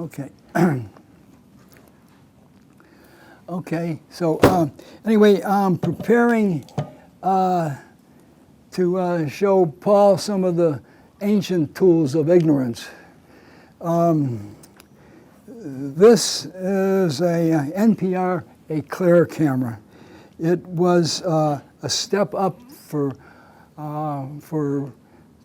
Okay. Okay, so anyway, I'm preparing to show Paul some of the ancient tools of ignorance. This is a NPR, a Claire camera. It was a step up for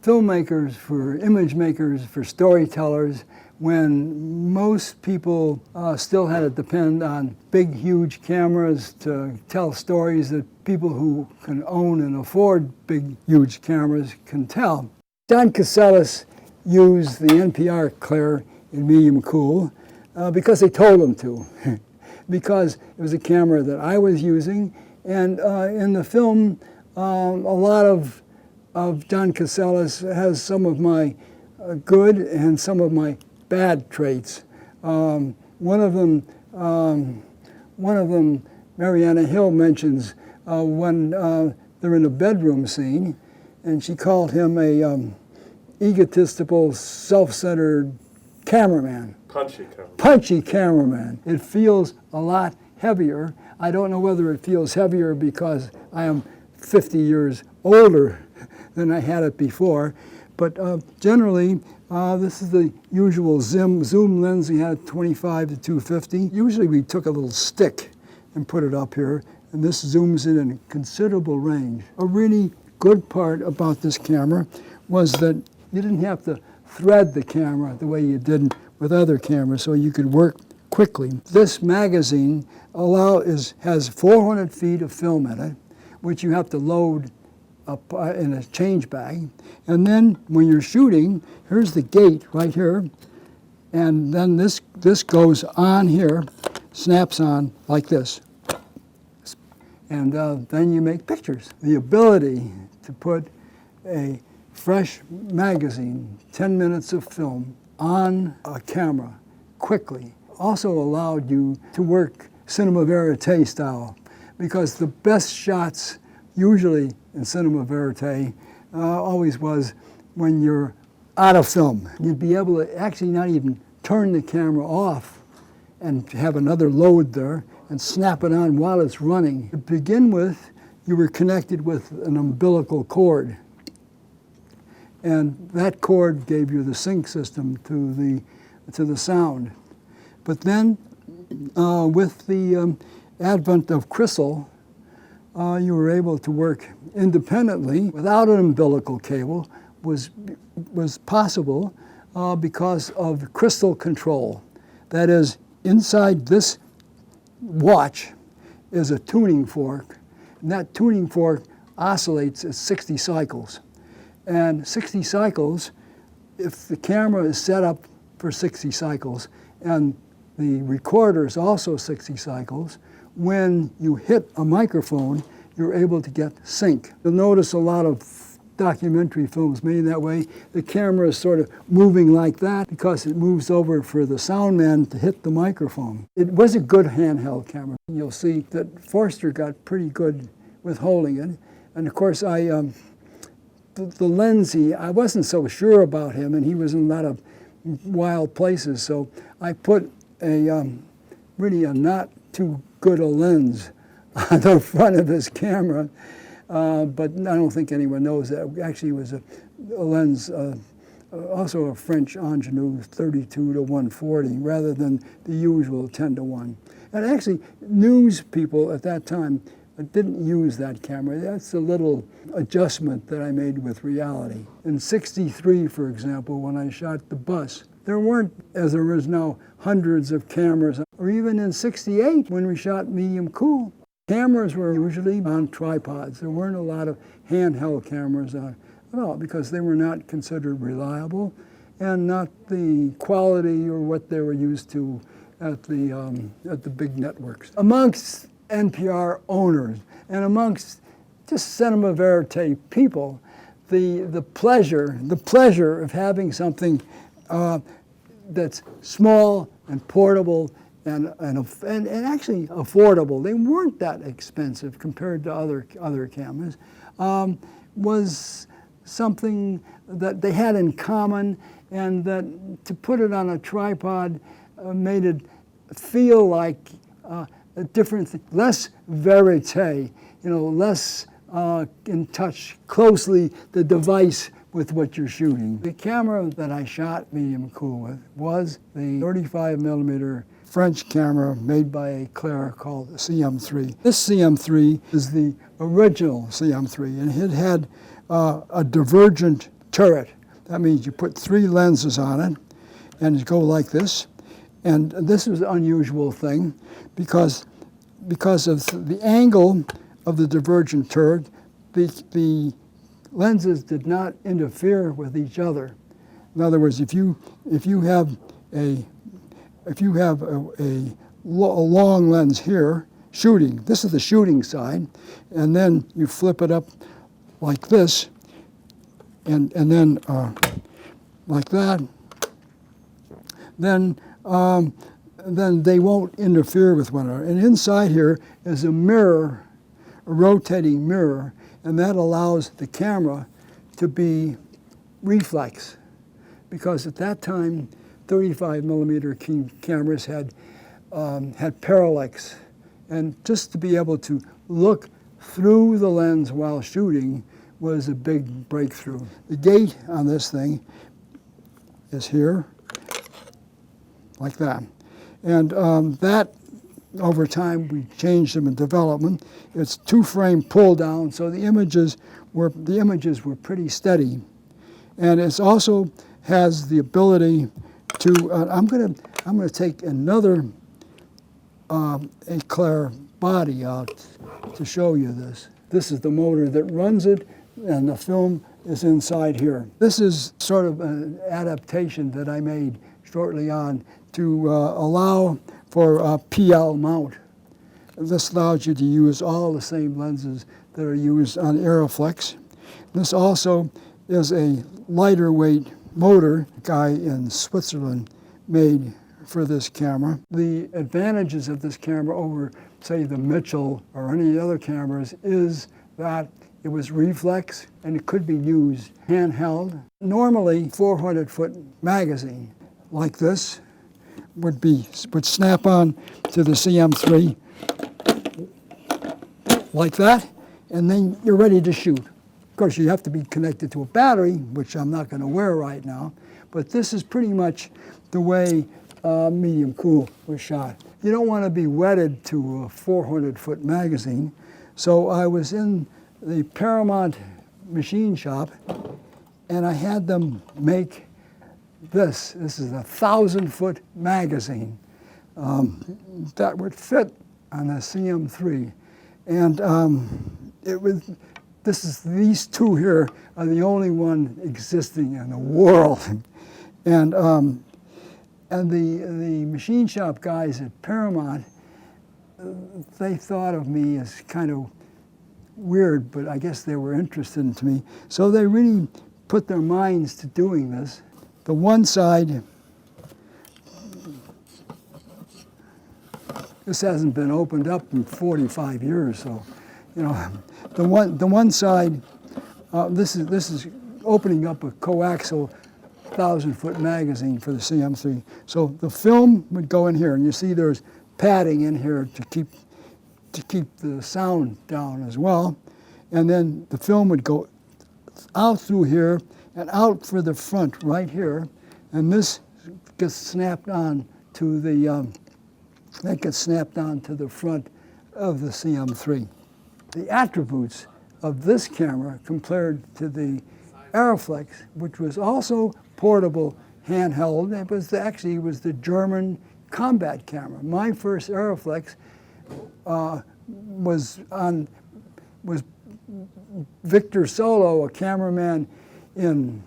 filmmakers, for image makers, for storytellers, when most people still had to depend on big, huge cameras to tell stories that people who can own and afford big, huge cameras can tell. Don Casellas used the NPR Claire in medium cool because they told him to, because it was a camera that I was using, and in the film, a lot of Don Casellas has some of my good and some of my bad traits. One of them, Mariana Hill mentions when they're in a bedroom scene, and she called him a egotistical, self-centered cameraman. Punchy cameraman. Punchy cameraman. It feels a lot heavier. I don't know whether it feels heavier because I am 50 years older than I had it before, but generally, this is the usual zoom lens. We had 25 to 250. Usually we took a little stick and put it up here, and this zooms in a considerable range. A really good part about this camera was that you didn't have to thread the camera the way you did with other cameras, so you could work quickly. This magazine has 400 feet of film in it, which you have to load up in a change bag. And then when you're shooting, here's the gate right here, and then this goes on here, snaps on like this. And then you make pictures. The ability to put a fresh magazine, 10 minutes of film, on a camera quickly also allowed you to work cinema verite style, because the best shots usually in cinema verite always was when you're out of film. You'd be able to actually not even turn the camera off and have another load there and snap it on while it's running. To begin with, you were connected with an umbilical cord, and that cord gave you the sync system to the sound. But then with the advent of Crystal, you were able to work independently without an umbilical cable. Was possible because of crystal control. That is, inside this watch is a tuning fork, and that tuning fork oscillates at 60 cycles. And 60 cycles, if the camera is set up for 60 cycles and the recorder is also 60 cycles, when you hit a microphone, you're able to get sync. You'll notice a lot of documentary films made that way. The camera is sort of moving like that because it moves over for the sound man to hit the microphone. It was a good handheld camera. You'll see that Forster got pretty good with holding it. And of course, the Lenzie, I wasn't so sure about him, and he was in a lot of wild places, so I put really a not too good a lens on the front of his camera, but I don't think anyone knows that. Actually, it was a lens, also a French ingenue, 32 to 140, rather than the usual 10 to 1. And actually, news people at that time didn't use that camera. That's a little adjustment that I made with reality. In '63, for example, when I shot The Bus, there weren't, as there is now, hundreds of cameras. Or even in '68, when we shot Medium Cool, cameras were usually on tripods. There weren't a lot of handheld cameras at all because they were not considered reliable and not the quality or what they were used to at the big networks. Amongst NPR owners and amongst just cinema verite people, the pleasure of having something that's small and portable and actually affordable. They weren't that expensive compared to other cameras. Was something that they had in common, and that to put it on a tripod made it feel like a different thing, less verite, less in touch closely the device with what you're shooting. The camera that I shot medium cool with was the 35 millimeter French camera made by Claire called the CM3. This CM3 is the original CM3, and it had a divergent turret. That means you put 3 lenses on it, and it go like this. And this was an unusual thing because of the angle of the divergent turret, the lenses did not interfere with each other. In other words, if you have a long lens here shooting, this is the shooting side, and then you flip it up like this, and then like that, then they won't interfere with one another. And inside here is a mirror, a rotating mirror, and that allows the camera to be reflex. Because at that time, 35 millimeter cameras had parallax. And just to be able to look through the lens while shooting was a big breakthrough. The gate on this thing is here, like that. And that, over time, we changed them in development. It's 2-frame pull down, so the images were pretty steady. And it also has the ability to. I'm gonna take another Eclair body out to show you this. This is the motor that runs it, and the film is inside here. This is sort of an adaptation that I made shortly on to allow for a PL mount. This allows you to use all the same lenses that are used on Aeroflex. This also is a lighter weight motor a guy in Switzerland made for this camera. The advantages of this camera over, say, the Mitchell or any other cameras is that it was reflex and it could be used handheld. Normally, 400-foot magazine like this would snap on to the CM3 like that, and then you're ready to shoot. Of course, you have to be connected to a battery, which I'm not going to wear right now, but this is pretty much the way medium cool was shot. You don't want to be wedded to a 400-foot magazine, so I was in the Paramount machine shop, and I had them make this. This is a 1,000-foot magazine that would fit on the CM3, and these two here are the only one existing in the world, and the machine shop guys at Paramount, they thought of me as kind of weird, but I guess they were interested in me, so they really put their minds to doing this. The one side, this hasn't been opened up in 45 years, so the one side, this is opening up a coaxial 1,000-foot magazine for the CM3. So the film would go in here, and you see there's padding in here to keep the sound down as well, and then the film would go out through here and out for the front right here, and this gets snapped on to the front of the CM3. The attributes of this camera compared to the Aeroflex, which was also portable, handheld, it was the German combat camera. My first Aeroflex was Victor Solo, a cameraman in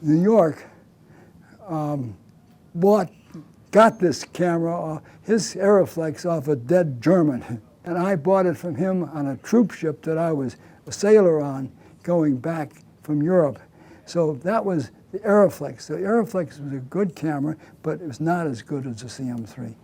New York, got this camera, his Aeroflex, off a dead German. And I bought it from him on a troop ship that I was a sailor on going back from Europe. So that was the Aeroflex. The Aeroflex was a good camera, but it was not as good as the CM3.